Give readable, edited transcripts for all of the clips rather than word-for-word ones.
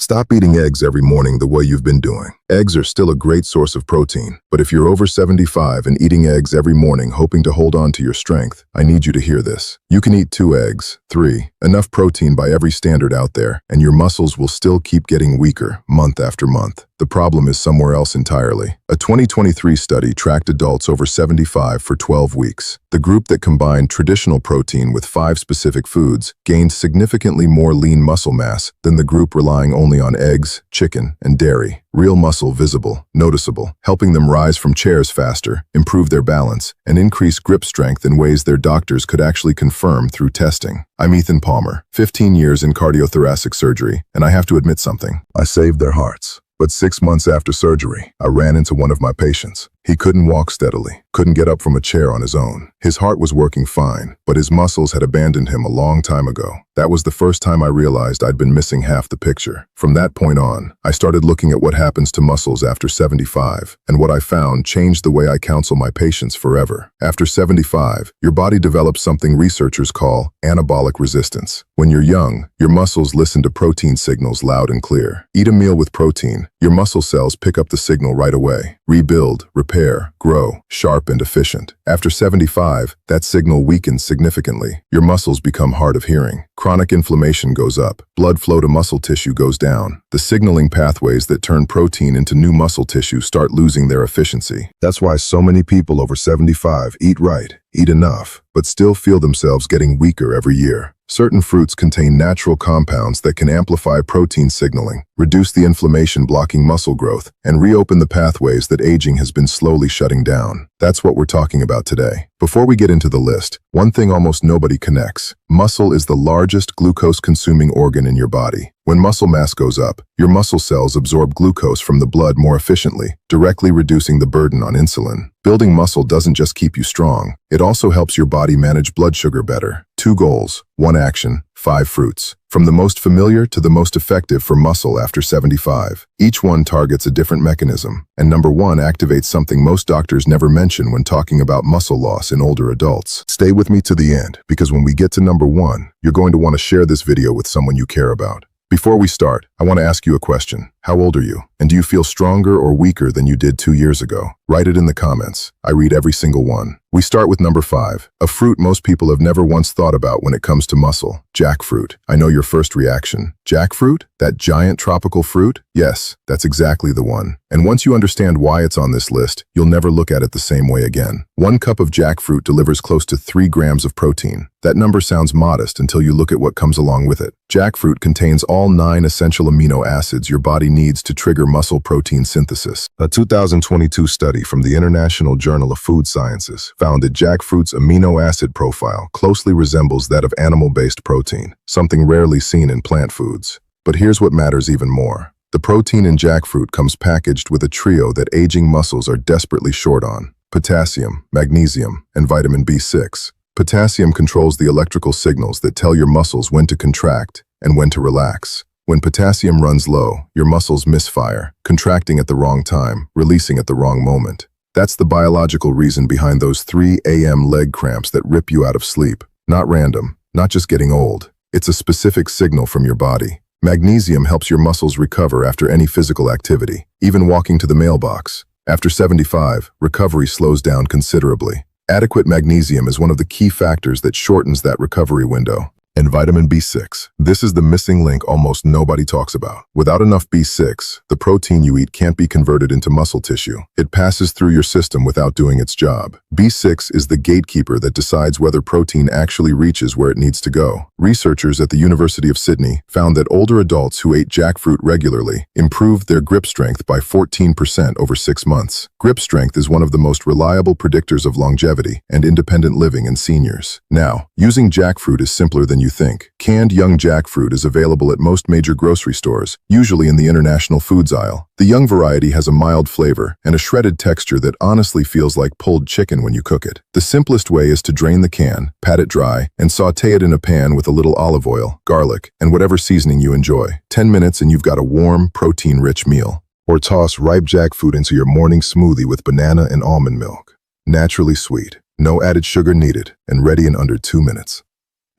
Stop eating eggs every morning the way you've been doing. Eggs are still a great source of protein, but if you're over 75 and eating eggs every morning hoping to hold on to your strength, I need you to hear this. You can eat 2 eggs, 3, enough protein by every standard out there, and your muscles will still keep getting weaker month after month. The problem is somewhere else entirely. A 2023 study tracked adults over 75 for 12 weeks. The group that combined traditional protein with 5 specific foods gained significantly more lean muscle mass than the group relying only on eggs, chicken, and dairy. Real muscle visible, noticeable, helping them rise from chairs faster, improve their balance, and increase grip strength in ways their doctors could actually confirm through testing. I'm Ethan Palmer, 15 years in cardiothoracic surgery, and I have to admit something. I saved their hearts. But 6 months after surgery, I ran into one of my patients. He couldn't walk steadily, couldn't get up from a chair on his own. His heart was working fine, but his muscles had abandoned him a long time ago. That was the first time I realized I'd been missing half the picture. From that point on, I started looking at what happens to muscles after 75, and what I found changed the way I counsel my patients forever. After 75, your body develops something researchers call anabolic resistance. When you're young, your muscles listen to protein signals loud and clear. Eat a meal with protein, your muscle cells pick up the signal right away. Rebuild, repair, grow, sharp and efficient. After 75, that signal weakens significantly. Your muscles become hard of hearing. Chronic inflammation goes up. Blood flow to muscle tissue goes down. The signaling pathways that turn protein into new muscle tissue start losing their efficiency. That's why so many people over 75 eat right, eat enough, but still feel themselves getting weaker every year. Certain fruits contain natural compounds that can amplify protein signaling, reduce the inflammation blocking muscle growth, and reopen the pathways that aging has been slowly shutting down. That's what we're talking about today. Before we get into the list, one thing almost nobody connects. Muscle is the largest glucose-consuming organ in your body. When muscle mass goes up, your muscle cells absorb glucose from the blood more efficiently, directly reducing the burden on insulin. Building muscle doesn't just keep you strong, it also helps your body manage blood sugar better. 2 goals, 1 action, 5 fruits. From the most familiar to the most effective for muscle after 75. Each one targets a different mechanism, and number 1 activates something most doctors never mention when talking about muscle loss in older adults. Stay with me to the end, because when we get to number 1, you're going to want to share this video with someone you care about. Before we start, I want to ask you a question. How old are you? And do you feel stronger or weaker than you did 2 years ago? Write it in the comments. I read every single one. We start with number 5, a fruit most people have never once thought about when it comes to muscle. Jackfruit. I know your first reaction. Jackfruit? That giant tropical fruit? Yes, that's exactly the one. And once you understand why it's on this list, you'll never look at it the same way again. 1 cup of jackfruit delivers close to 3 grams of protein. That number sounds modest until you look at what comes along with it. Jackfruit contains all 9 essential amino acids your body needs to trigger muscle protein synthesis. A 2022 study from the International Journal of Food Sciences found that jackfruit's amino acid profile closely resembles that of animal-based protein, something rarely seen in plant foods. But here's what matters even more. The protein in jackfruit comes packaged with a trio that aging muscles are desperately short on: potassium, magnesium, and vitamin B6. Potassium controls the electrical signals that tell your muscles when to contract and when to relax. When potassium runs low, your muscles misfire, contracting at the wrong time, releasing at the wrong moment. That's the biological reason behind those 3 a.m. leg cramps that rip you out of sleep. Not random, not just getting old. It's a specific signal from your body. Magnesium helps your muscles recover after any physical activity, even walking to the mailbox. After 75, recovery slows down considerably. Adequate magnesium is one of the key factors that shortens that recovery window. And vitamin B6. This is the missing link almost nobody talks about. Without enough B6, the protein you eat can't be converted into muscle tissue. It passes through your system without doing its job. B6 is the gatekeeper that decides whether protein actually reaches where it needs to go. Researchers at the University of Sydney found that older adults who ate jackfruit regularly improved their grip strength by 14% over 6 months. Grip strength is one of the most reliable predictors of longevity and independent living in seniors. Now, using jackfruit is simpler than you think. Canned young jackfruit is available at most major grocery stores, usually in the international foods aisle. The young variety has a mild flavor and a shredded texture that honestly feels like pulled chicken when you cook it. The simplest way is to drain the can, pat it dry, and sauté it in a pan with a little olive oil, garlic, and whatever seasoning you enjoy. 10 minutes and you've got a warm, protein-rich meal. Or toss ripe jackfruit into your morning smoothie with banana and almond milk. Naturally sweet, no added sugar needed, and ready in under 2 minutes.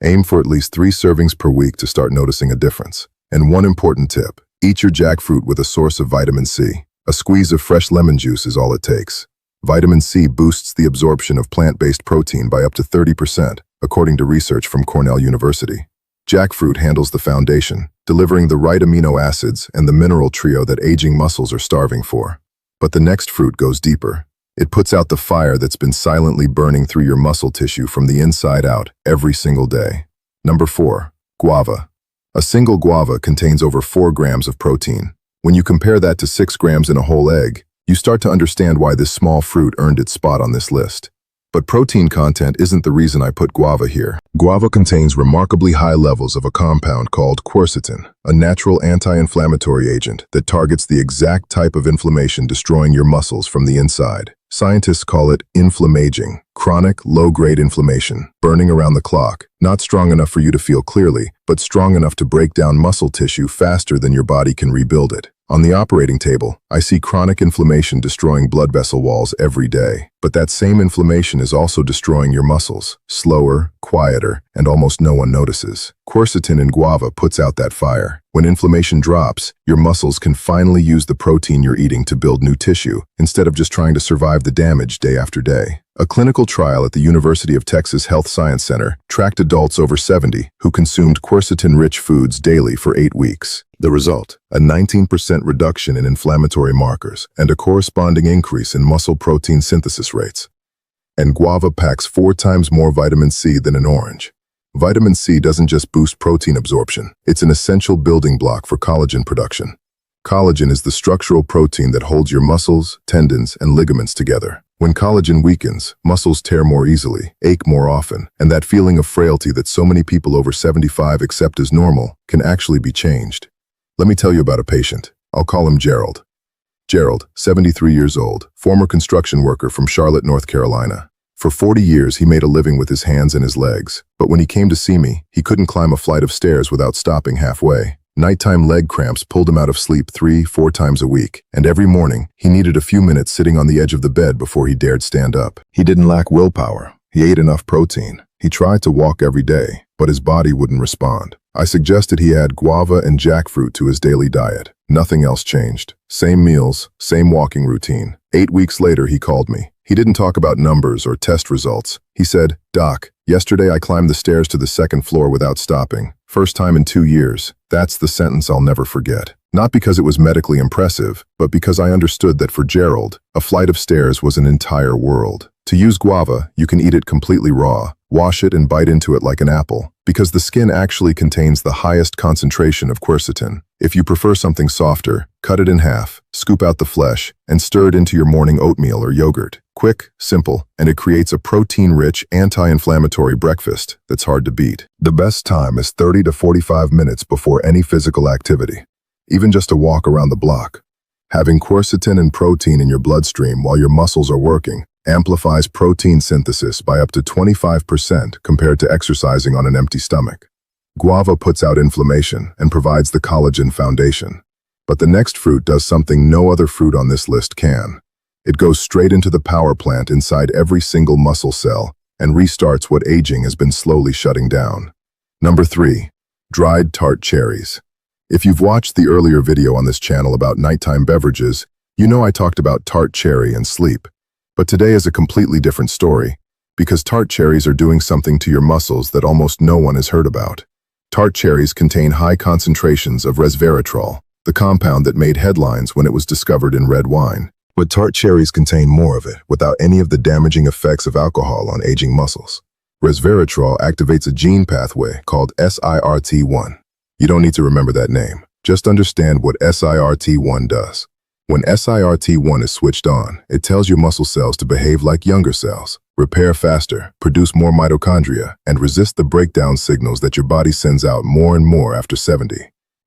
Aim for at least 3 servings per week to start noticing a difference. And one important tip, Eat your jackfruit with a source of vitamin C. A squeeze of fresh lemon juice is all it takes. Vitamin C boosts the absorption of plant-based protein by up to 30%, according to research from Cornell University. Jackfruit handles the foundation, delivering the right amino acids and the mineral trio that aging muscles are starving for. But the next fruit goes deeper. It puts out the fire that's been silently burning through your muscle tissue from the inside out every single day. Number 4. Guava. A single guava contains over 4 grams of protein. When you compare that to 6 grams in a whole egg, you start to understand why this small fruit earned its spot on this list. But protein content isn't the reason I put guava here. Guava contains remarkably high levels of a compound called quercetin, a natural anti-inflammatory agent that targets the exact type of inflammation destroying your muscles from the inside. Scientists call it inflammaging, chronic, low-grade inflammation, burning around the clock, not strong enough for you to feel clearly, but strong enough to break down muscle tissue faster than your body can rebuild it. On the operating table, I see chronic inflammation destroying blood vessel walls every day. But that same inflammation is also destroying your muscles, slower, quieter, and almost no one notices. Quercetin in guava puts out that fire. When inflammation drops, your muscles can finally use the protein you're eating to build new tissue, instead of just trying to survive the damage day after day. A clinical trial at the University of Texas Health Science Center tracked adults over 70 who consumed quercetin-rich foods daily for 8 weeks. The result, a 19% reduction in inflammatory markers and a corresponding increase in muscle protein synthesis rates. And guava packs 4 times more vitamin C than an orange. Vitamin C doesn't just boost protein absorption, it's an essential building block for collagen production. Collagen is the structural protein that holds your muscles, tendons, and ligaments together. When collagen weakens, muscles tear more easily, ache more often, and that feeling of frailty that so many people over 75 accept as normal can actually be changed. Let me tell you about a patient. I'll call him Gerald. Gerald, 73 years old, former construction worker from Charlotte, North Carolina. For 40 years, he made a living with his hands and his legs. But when he came to see me, he couldn't climb a flight of stairs without stopping halfway. Nighttime leg cramps pulled him out of sleep 3-4 times a week, and every morning, he needed a few minutes sitting on the edge of the bed before he dared stand up. He didn't lack willpower. He ate enough protein. He tried to walk every day, but his body wouldn't respond. I suggested he add guava and jackfruit to his daily diet. Nothing else changed. Same meals, same walking routine. 8 weeks later, he called me. He didn't talk about numbers or test results. He said, "Doc, yesterday I climbed the stairs to the 2nd floor without stopping. First time in 2 years. That's the sentence I'll never forget. Not because it was medically impressive, but because I understood that for Gerald, a flight of stairs was an entire world. To use guava, you can eat it completely raw, wash it and bite into it like an apple, because the skin actually contains the highest concentration of quercetin. If you prefer something softer, cut it in half, scoop out the flesh, and stir it into your morning oatmeal or yogurt. Quick, simple, and it creates a protein-rich, anti-inflammatory breakfast that's hard to beat. The best time is 30 to 45 minutes before any physical activity, even just a walk around the block. Having quercetin and protein in your bloodstream while your muscles are working amplifies protein synthesis by up to 25% compared to exercising on an empty stomach. Guava puts out inflammation and provides the collagen foundation. But the next fruit does something no other fruit on this list can. It goes straight into the power plant inside every single muscle cell and restarts what aging has been slowly shutting down. Number 3. Dried tart cherries. If you've watched the earlier video on this channel about nighttime beverages, you know I talked about tart cherry and sleep. But today is a completely different story, because tart cherries are doing something to your muscles that almost no one has heard about. Tart cherries contain high concentrations of resveratrol, the compound that made headlines when it was discovered in red wine. But tart cherries contain more of it, without any of the damaging effects of alcohol on aging muscles. Resveratrol activates a gene pathway called SIRT1. You don't need to remember that name. Just understand what SIRT1 does. When SIRT1 is switched on, it tells your muscle cells to behave like younger cells, repair faster, produce more mitochondria, and resist the breakdown signals that your body sends out more and more after 70.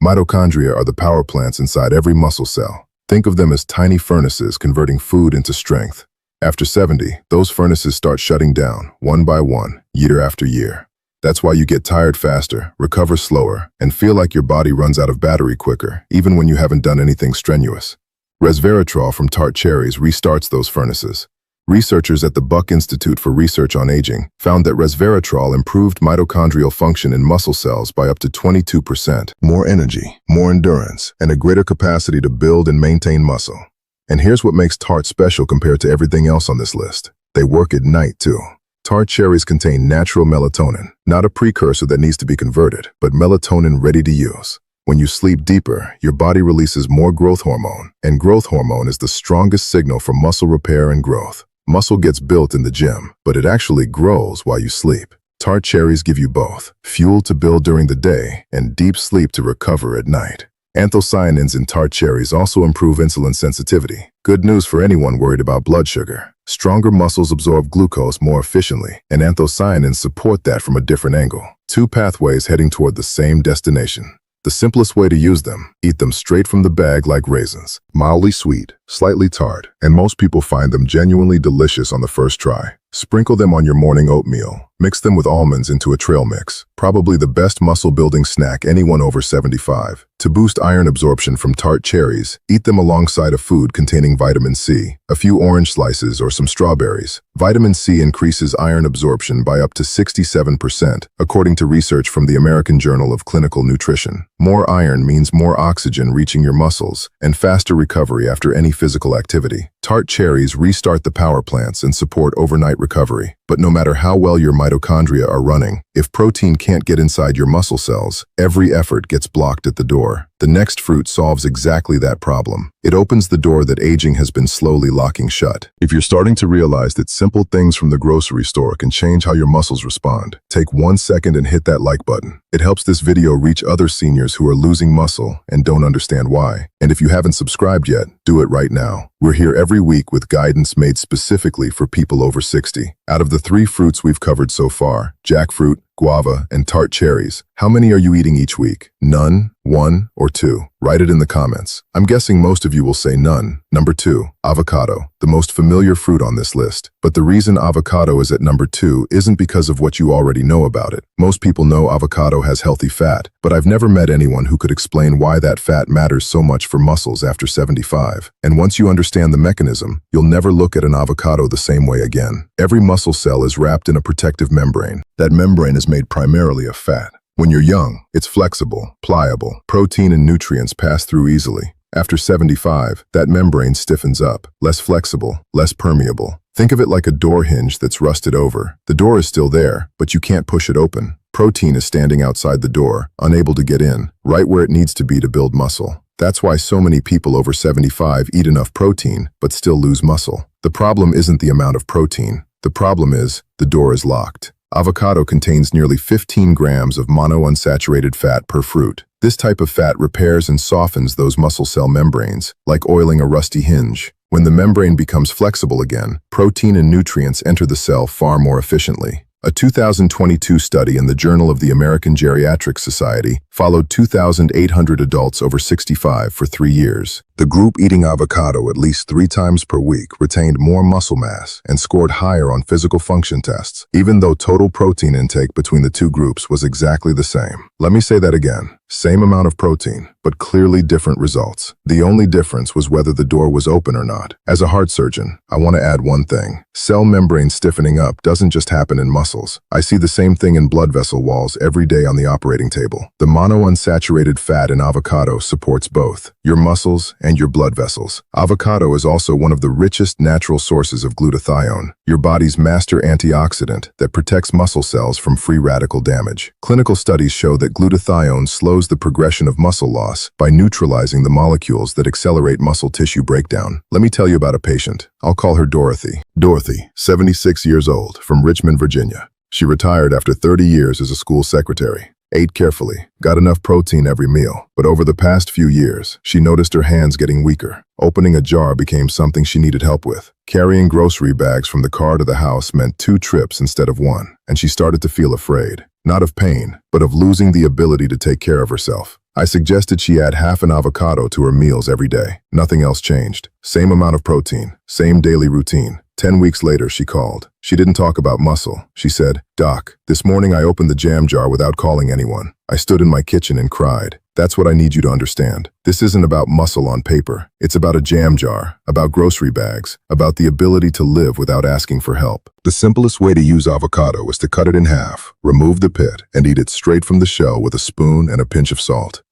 Mitochondria are the power plants inside every muscle cell. Think of them as tiny furnaces converting food into strength. After 70, those furnaces start shutting down, one by one, year after year. That's why you get tired faster, recover slower, and feel like your body runs out of battery quicker, even when you haven't done anything strenuous. Resveratrol from tart cherries restarts those furnaces. Researchers at the Buck Institute for Research on Aging found that resveratrol improved mitochondrial function in muscle cells by up to 22%. More energy, more endurance, and a greater capacity to build and maintain muscle. And here's what makes tart special compared to everything else on this list. They work at night, too. Tart cherries contain natural melatonin, not a precursor that needs to be converted, but melatonin ready to use. When you sleep deeper, your body releases more growth hormone, and growth hormone is the strongest signal for muscle repair and growth. Muscle gets built in the gym, but it actually grows while you sleep. Tart cherries give you both, fuel to build during the day and deep sleep to recover at night. Anthocyanins in tart cherries also improve insulin sensitivity. Good news for anyone worried about blood sugar. Stronger muscles absorb glucose more efficiently, and anthocyanins support that from a different angle. Two pathways heading toward the same destination. The simplest way to use them, eat them straight from the bag like raisins. Mildly sweet, slightly tart, and most people find them genuinely delicious on the first try. Sprinkle them on your morning oatmeal. Mix them with almonds into a trail mix. Probably the best muscle-building snack anyone over 75. To boost iron absorption from tart cherries, eat them alongside a food containing vitamin C, a few orange slices or some strawberries. Vitamin C increases iron absorption by up to 67%, according to research from the American Journal of Clinical Nutrition. More iron means more oxygen reaching your muscles and faster recovery after any physical activity. Tart cherries restart the power plants and support overnight recovery. But no matter how well your mitochondria are running, if protein can't get inside your muscle cells, every effort gets blocked at the door. The next fruit solves exactly that problem. It opens the door that aging has been slowly locking shut. If you're starting to realize that simple things from the grocery store can change how your muscles respond, take 1 second and hit that like button. It helps this video reach other seniors who are losing muscle and don't understand why. And if you haven't subscribed yet, do it right now. We're here every week with guidance made specifically for people over 60. Out of the 3 fruits we've covered so far, jackfruit, guava, and tart cherries, how many are you eating each week? None, 1, or 2? Write it in the comments. I'm guessing most of you will say none. Number 2, avocado, the most familiar fruit on this list. But the reason avocado is at number 2 isn't because of what you already know about it. Most people know avocado has healthy fat, but I've never met anyone who could explain why that fat matters so much for muscles after 75. And once you understand the mechanism, you'll never look at an avocado the same way again. Every muscle cell is wrapped in a protective membrane. That membrane is made primarily of fat. When you're young, it's flexible, pliable. Protein and nutrients pass through easily. After 75, that membrane stiffens up, less flexible, less permeable. Think of it like a door hinge that's rusted over. The door is still there, but you can't push it open. Protein is standing outside the door, unable to get in, right where it needs to be to build muscle. That's why so many people over 75 eat enough protein, but still lose muscle. The problem isn't the amount of protein. The problem is, the door is locked. Avocado contains nearly 15 grams of monounsaturated fat per fruit. This type of fat repairs and softens those muscle cell membranes, like oiling a rusty hinge. When the membrane becomes flexible again, protein and nutrients enter the cell far more efficiently. A 2022 study in the Journal of the American Geriatrics Society followed 2,800 adults over 65 for 3 years. The group eating avocado at least 3 times per week retained more muscle mass and scored higher on physical function tests, even though total protein intake between the 2 groups was exactly the same. Let me say that again. Same amount of protein, but clearly different results. The only difference was whether the door was open or not. As a heart surgeon, I want to add one thing. Cell membrane stiffening up doesn't just happen in muscles. I see the same thing in blood vessel walls every day on the operating table. The monounsaturated fat in avocado supports both your muscles and your blood vessels. Avocado is also one of the richest natural sources of glutathione, your body's master antioxidant that protects muscle cells from free radical damage. Clinical studies show that glutathione slows the progression of muscle loss by neutralizing the molecules that accelerate muscle tissue breakdown. Let me tell you about a patient. I'll call her Dorothy. Dorothy, 76 years old, from Richmond, Virginia. She retired after 30 years as a school secretary. Ate carefully, got enough protein every meal, but over the past few years, she noticed her hands getting weaker. Opening a jar became something she needed help with. Carrying grocery bags from the car to the house meant 2 trips instead of 1, and she started to feel afraid. Not of pain, but of losing the ability to take care of herself. I suggested she add half an avocado to her meals every day. Nothing else changed. Same amount of protein, same daily routine. 10 weeks later, she called. She didn't talk about muscle. She said, "Doc, this morning I opened the jam jar without calling anyone. I stood in my kitchen and cried. That's what I need you to understand. This isn't about muscle on paper. It's about a jam jar, about grocery bags, about the ability to live without asking for help. The simplest way to use avocado is to cut it in half, remove the pit, and eat it straight from the shell with a spoon and a pinch of salt.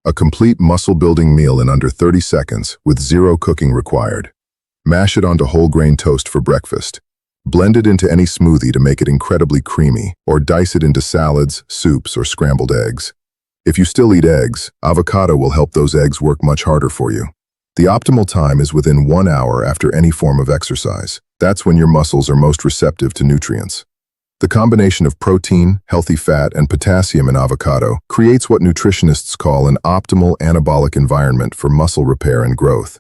A complete muscle-building meal in under 30 seconds with zero cooking required. Mash it onto whole grain toast for breakfast. Blend it into any smoothie to make it incredibly creamy, or dice it into salads, soups, or scrambled eggs. If you still eat eggs, avocado will help those eggs work much harder for you. The optimal time is within 1 hour after any form of exercise. That's when your muscles are most receptive to nutrients. The combination of protein, healthy fat, and potassium in avocado creates what nutritionists call an optimal anabolic environment for muscle repair and growth.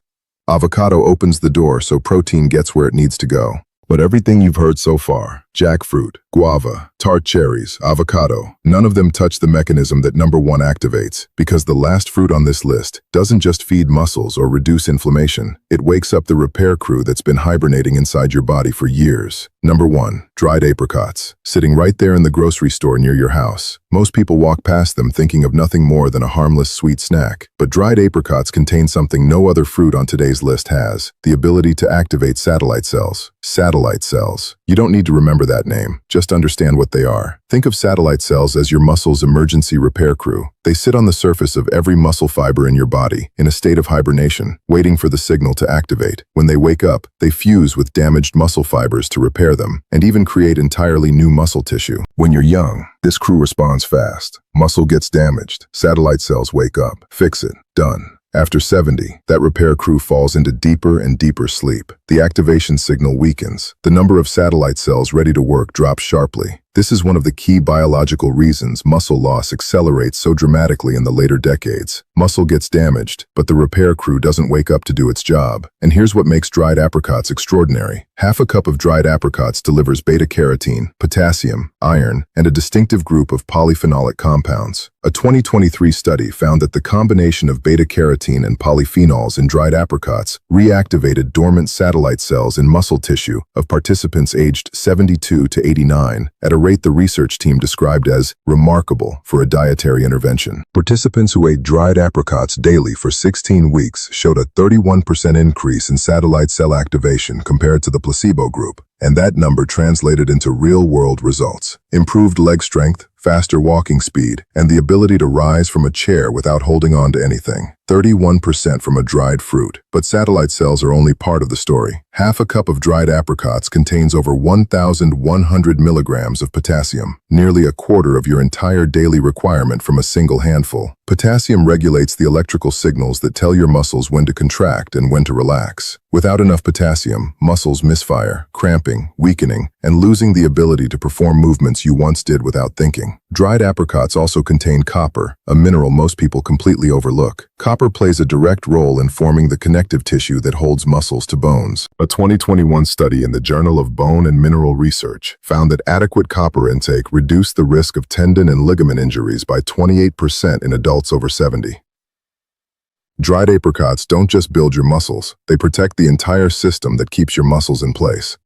Avocado opens the door so protein gets where it needs to go. But everything you've heard so far, jackfruit, guava, tart cherries, avocado, none of them touch the mechanism that number 1 activates, because the last fruit on this list doesn't just feed muscles or reduce inflammation, it wakes up the repair crew that's been hibernating inside your body for years. Number 1, dried apricots, sitting right there in the grocery store near your house. Most people walk past them thinking of nothing more than a harmless sweet snack, but dried apricots contain something no other fruit on today's list has, the ability to activate satellite cells. Satellite cells. You don't need to remember that name, just understand what they are. Think of satellite cells as your muscle's emergency repair crew. They sit on the surface of every muscle fiber in your body, in a state of hibernation, waiting for the signal to activate. When they wake up, they fuse with damaged muscle fibers to repair them, and even create entirely new muscle tissue. When you're young, this crew responds fast. Muscle gets damaged, satellite cells wake up, fix it, done. After 70, that repair crew falls into deeper and deeper sleep. The activation signal weakens. The number of satellite cells ready to work drops sharply. This is one of the key biological reasons muscle loss accelerates so dramatically in the later decades. Muscle gets damaged, but the repair crew doesn't wake up to do its job. And here's what makes dried apricots extraordinary. Half a cup of dried apricots delivers beta-carotene, potassium, iron, and a distinctive group of polyphenolic compounds. A 2023 study found that the combination of beta-carotene and polyphenols in dried apricots reactivated dormant satellite cells in muscle tissue of participants aged 72 to 89 at a rate the research team described as remarkable for a dietary intervention. Participants who ate dried apricots daily for 16 weeks showed a 31% increase in satellite cell activation compared to the placebo group, and that number translated into real-world results. Improved leg strength, faster walking speed, and the ability to rise from a chair without holding on to anything. 31% from a dried fruit. But satellite cells are only part of the story. Half a cup of dried apricots contains over 1,100 milligrams of potassium, nearly a quarter of your entire daily requirement from a single handful. Potassium regulates the electrical signals that tell your muscles when to contract and when to relax. Without enough potassium, muscles misfire, cramping, weakening, and losing the ability to perform movements you once did without thinking. Dried apricots also contain copper, a mineral most people completely overlook. Copper plays a direct role in forming the connective tissue that holds muscles to bones. A 2021 study in the Journal of Bone and Mineral Research found that adequate copper intake reduced the risk of tendon and ligament injuries by 28% in adults over 70. Dried apricots don't just build your muscles, they protect the entire system that keeps your muscles in place.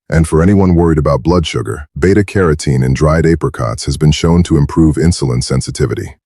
And for anyone worried about blood sugar, beta-carotene in dried apricots has been shown to improve insulin sensitivity,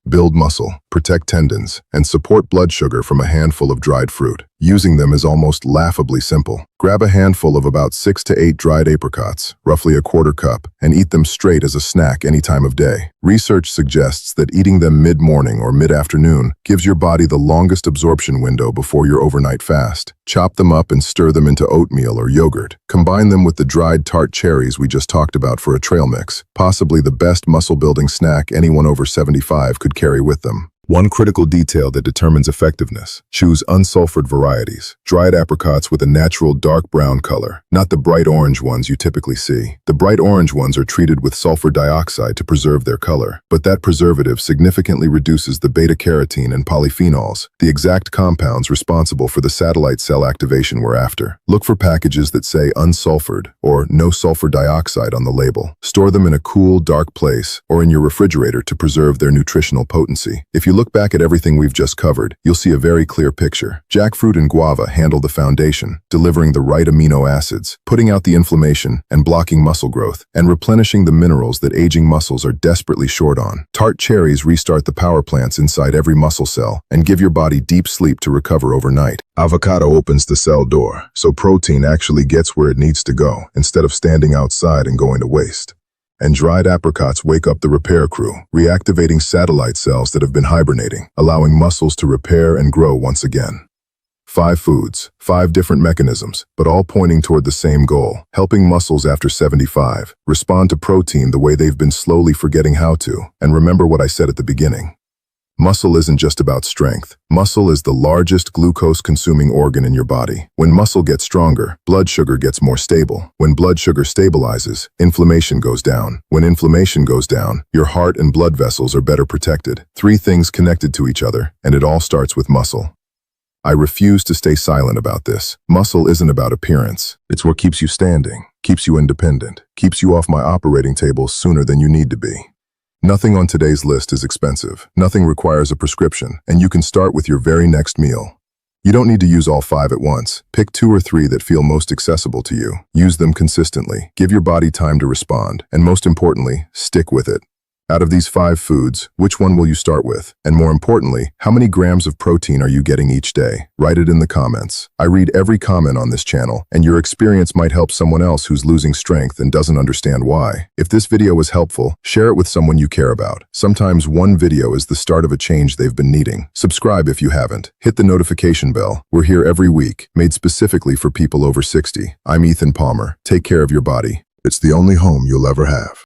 build muscle, protect tendons, and support blood sugar from a handful of dried fruit. Using them is almost laughably simple. Grab a handful of about 6 to 8 dried apricots, roughly a quarter cup, and eat them straight as a snack any time of day. Research suggests that eating them mid-morning or mid-afternoon gives your body the longest absorption window before your overnight fast. Chop them up and stir them into oatmeal or yogurt. Combine them with the dried tart cherries we just talked about for a trail mix, possibly the best muscle-building snack anyone over 75 could carry with them. One critical detail that determines effectiveness: choose unsulfured varieties. Dried apricots with a natural dark brown color, not the bright orange ones you typically see. The bright orange ones are treated with sulfur dioxide to preserve their color, but that preservative significantly reduces the beta-carotene and polyphenols, the exact compounds responsible for the satellite cell activation we're after. Look for packages that say unsulfured or no sulfur dioxide on the label. Store them in a cool, dark place or in your refrigerator to preserve their nutritional potency. If you look back at everything we've just covered, you'll see a very clear picture. Jackfruit and guava handle the foundation, delivering the right amino acids, putting out the inflammation and blocking muscle growth, and replenishing the minerals that aging muscles are desperately short on. Tart cherries restart the power plants inside every muscle cell and give your body deep sleep to recover overnight. Avocado opens the cell door, so protein actually gets where it needs to go, instead of standing outside and going to waste. And dried apricots wake up the repair crew, reactivating satellite cells that have been hibernating, allowing muscles to repair and grow once again. 5 foods, 5 different mechanisms, but all pointing toward the same goal, helping muscles after 75 respond to protein the way they've been slowly forgetting how to. And remember what I said at the beginning. Muscle isn't just about strength. Muscle is the largest glucose-consuming organ in your body. When muscle gets stronger, blood sugar gets more stable. When blood sugar stabilizes, inflammation goes down. When inflammation goes down, your heart and blood vessels are better protected. 3 things connected to each other, and it all starts with muscle. I refuse to stay silent about this. Muscle isn't about appearance. It's what keeps you standing, keeps you independent, keeps you off my operating table sooner than you need to be. Nothing on today's list is expensive. Nothing requires a prescription, and you can start with your very next meal. You don't need to use all 5 at once. Pick 2 or 3 that feel most accessible to you. Use them consistently. Give your body time to respond, and most importantly, stick with it. Out of these 5 foods, which one will you start with? And more importantly, how many grams of protein are you getting each day? Write it in the comments. I read every comment on this channel, and your experience might help someone else who's losing strength and doesn't understand why. If this video was helpful, share it with someone you care about. Sometimes one video is the start of a change they've been needing. Subscribe if you haven't. Hit the notification bell. We're here every week, made specifically for people over 60. I'm Ethan Palmer. Take care of your body. It's the only home you'll ever have.